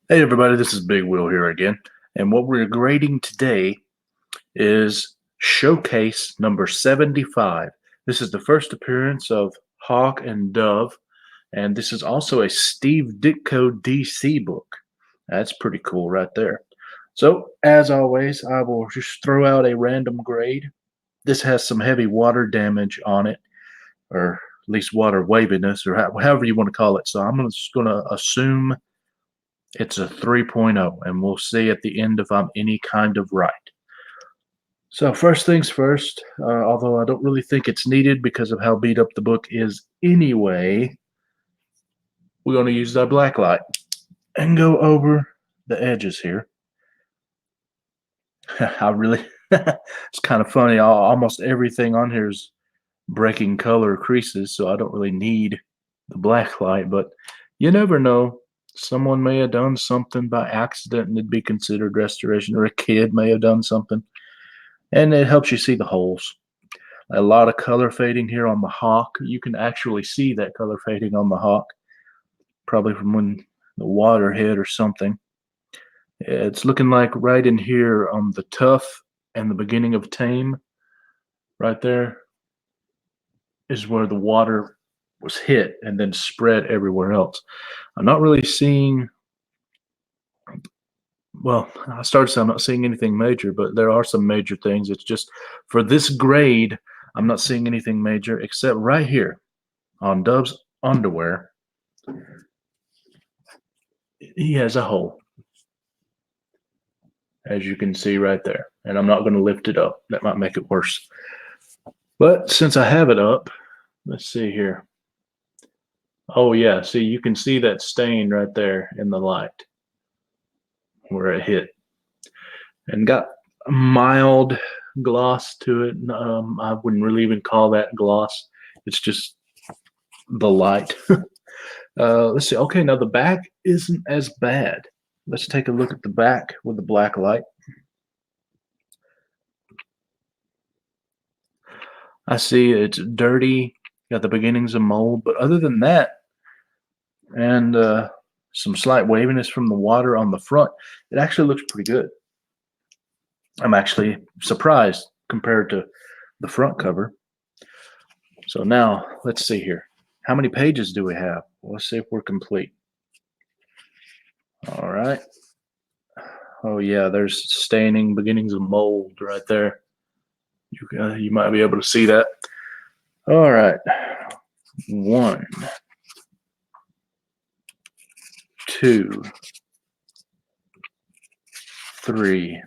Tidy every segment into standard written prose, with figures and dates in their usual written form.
Hey everybody, this is Big Will here again. And what we're grading today is Showcase number 75. This is the first appearance of Hawk and Dove, and this is also a Steve Ditko DC book. That's pretty cool right there. So, as always, I will just throw out a random grade. This has some heavy water damage on it, or at least water waviness, or however you want to call it. So, I'm just going to assume it's a 3.0, and we'll see at the end if I'm any kind of right. So, first things first, although I don't really think it's needed because of how beat up the book is anyway, we're going to use our black light and go over the edges here. I really, it's kind of funny. Almost everything on here is breaking color creases, so I don't really need the black light, but you never know. Someone may have done something by accident and it'd be considered restoration, or a kid may have done something, and it helps you see the holes. A lot of color fading here on the hawk. You can actually see that color fading on the hawk, probably from when the water hit or something. It's looking like right in here on the tough and the beginning of tame, right there is where the water was hit and then spread everywhere else. I'm not really seeing, well, I started to say I'm not seeing anything major, but there are some major things. It's just for this grade, I'm not seeing anything major except right here on Dove's underwear. He has a hole, as you can see right there. And I'm not going to lift it up. That might make it worse. But since I have it up, let's see here. Oh, yeah. See, you can see that stain right there in the light where it hit and got a mild gloss to it. I wouldn't really even call that gloss. It's just the light. Let's see. Okay, now the back isn't as bad. Let's take a look at the back with the black light. I see it's dirty, got the beginnings of mold, but other than that, and some slight waviness from the water on the front, it actually looks pretty good. I'm actually surprised compared to the front cover. So now let's see here. How many pages do we have? Well, let's see if we're complete. All right. Oh yeah, there's staining, beginnings of mold right there. You might be able to see that. All right. 1, 2, 3,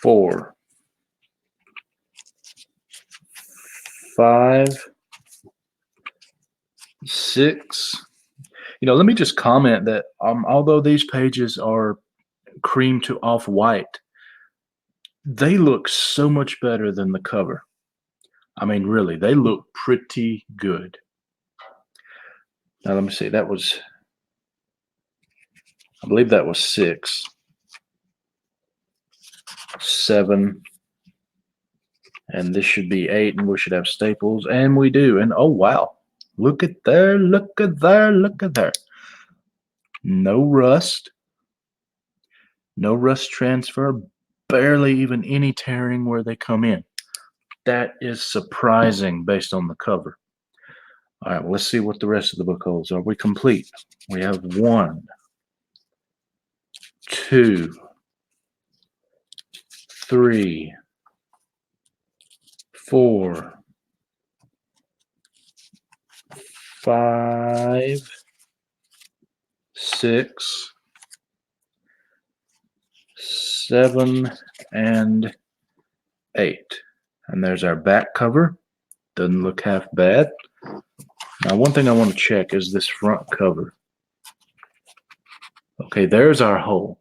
4, 5, 6. Let me just comment that although these pages are cream to off white, they look so much better than the cover. I mean, really, they look pretty good. Now, let me see. I believe that was 6, 7, and this should be 8, and we should have staples, and we do. And oh, wow. Look at there, look at there, look at there. No rust. No rust transfer, barely even any tearing where they come in. That is surprising based on the cover. All right, well, let's see what the rest of the book holds. Are we complete? We have 1, 2, 3, 4, 5, 6, 7, and 8. And there's our back cover. Doesn't look half bad. Now, one thing I want to check is this front cover. Okay, there's our hole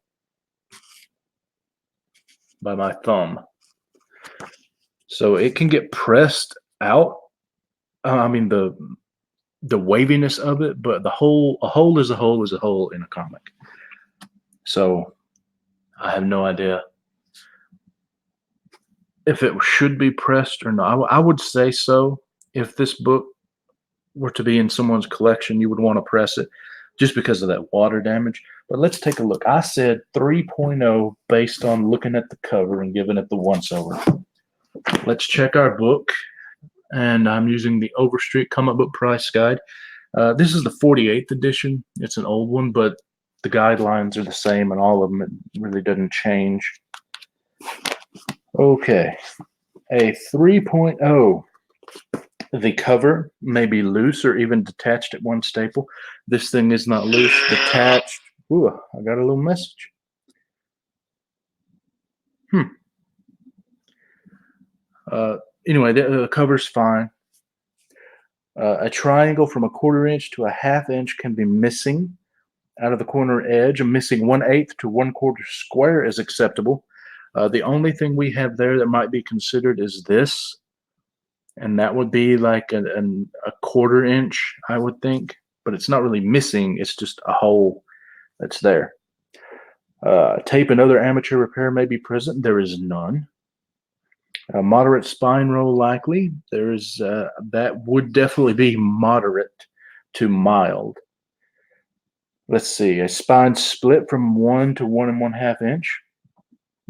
by my thumb. So it can get pressed out. I mean, the waviness of it, but a hole is a hole is a hole in a comic. So I have no idea if it should be pressed or not. I would say so if this book were to be in someone's collection, you would want to press it just because of that water damage. But let's take a look. I said 3.0 based on looking at the cover and giving it the once over. Let's check our book, and I'm using the Overstreet Comic Book Price Guide. This is the 48th edition. It's an old one, but the guidelines are the same in all of them. It really doesn't change. Okay, a 3.0. The cover may be loose or even detached at one staple. This thing is not loose, detached. Ooh, I got a little message. Anyway, the cover's fine. A triangle from a 1/4 inch to a 1/2 inch can be missing out of the corner edge. A missing 1/8 to 1/4 square is acceptable. The only thing we have there that might be considered is this, and that would be like a 1/4 inch, I would think, but it's not really missing. It's just a hole that's there. Tape and other amateur repair may be present. There is none. A moderate spine roll likely. There's that would definitely be moderate to mild. Let's see, a spine split from 1 to 1 1/2 inch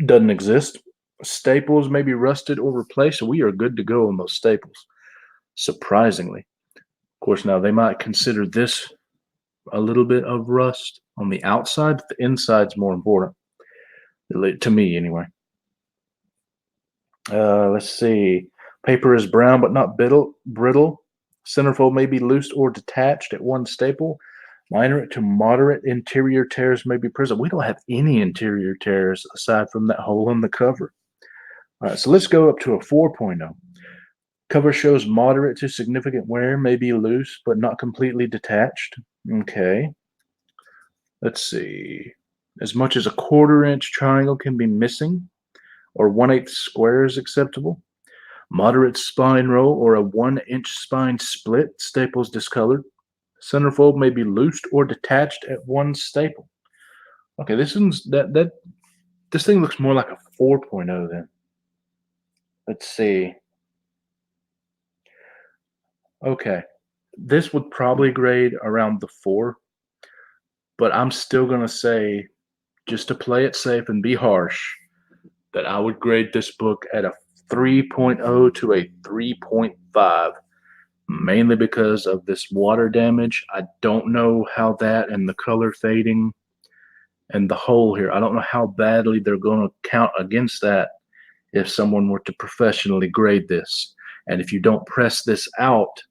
doesn't exist. Staples may be rusted or replaced, so we are good to go on those staples, surprisingly. Of course, now they might consider this a little bit of rust on the outside, but the inside's more important, to me anyway. Let's see. Paper is brown but not brittle. Centerfold may be loose or detached at one staple. Minor to moderate interior tears may be present. We don't have any interior tears aside from that hole in the cover. All right, so let's go up to a 4.0. Cover shows moderate to significant wear, may be loose but not completely detached. Okay. Let's see. As much as a 1/4 inch triangle can be missing, or 1/8 square is acceptable. Moderate spine roll or a 1 inch spine split, staples discolored. Centerfold may be loosed or detached at one staple. Okay, this thing looks more like a 4.0 then. Let's see. Okay, this would probably grade around the 4, but I'm still gonna say, just to play it safe and be harsh, that I would grade this book at a 3.0 to a 3.5, mainly because of this water damage. I don't know how that and the color fading and the hole here, I don't know how badly they're going to count against that if someone were to professionally grade this. And if you don't press this out,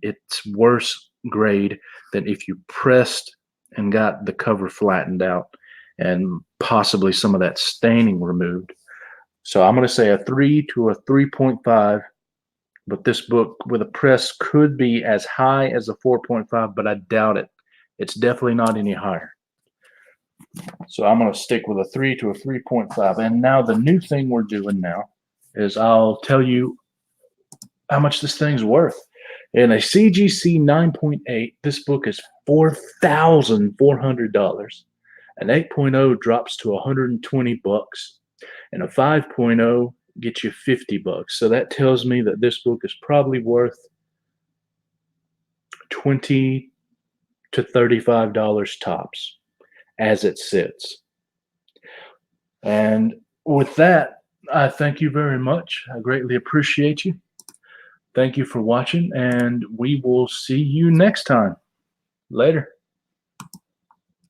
it's worse grade than if you pressed and got the cover flattened out and possibly some of that staining removed. So I'm going to say a 3 to a 3.5, but this book with a press could be as high as a 4.5, but I doubt it. It's definitely not any higher. So I'm going to stick with a 3 to a 3.5. And now the new thing we're doing now is I'll tell you how much this thing's worth. In a CGC 9.8, this book is $4,400. An 8.0 drops to 120 bucks, and a 5.0 gets you 50 bucks. So that tells me that this book is probably worth $20 to $35 tops as it sits. And with that, I thank you very much. I greatly appreciate you. Thank you for watching, and we will see you next time. Later.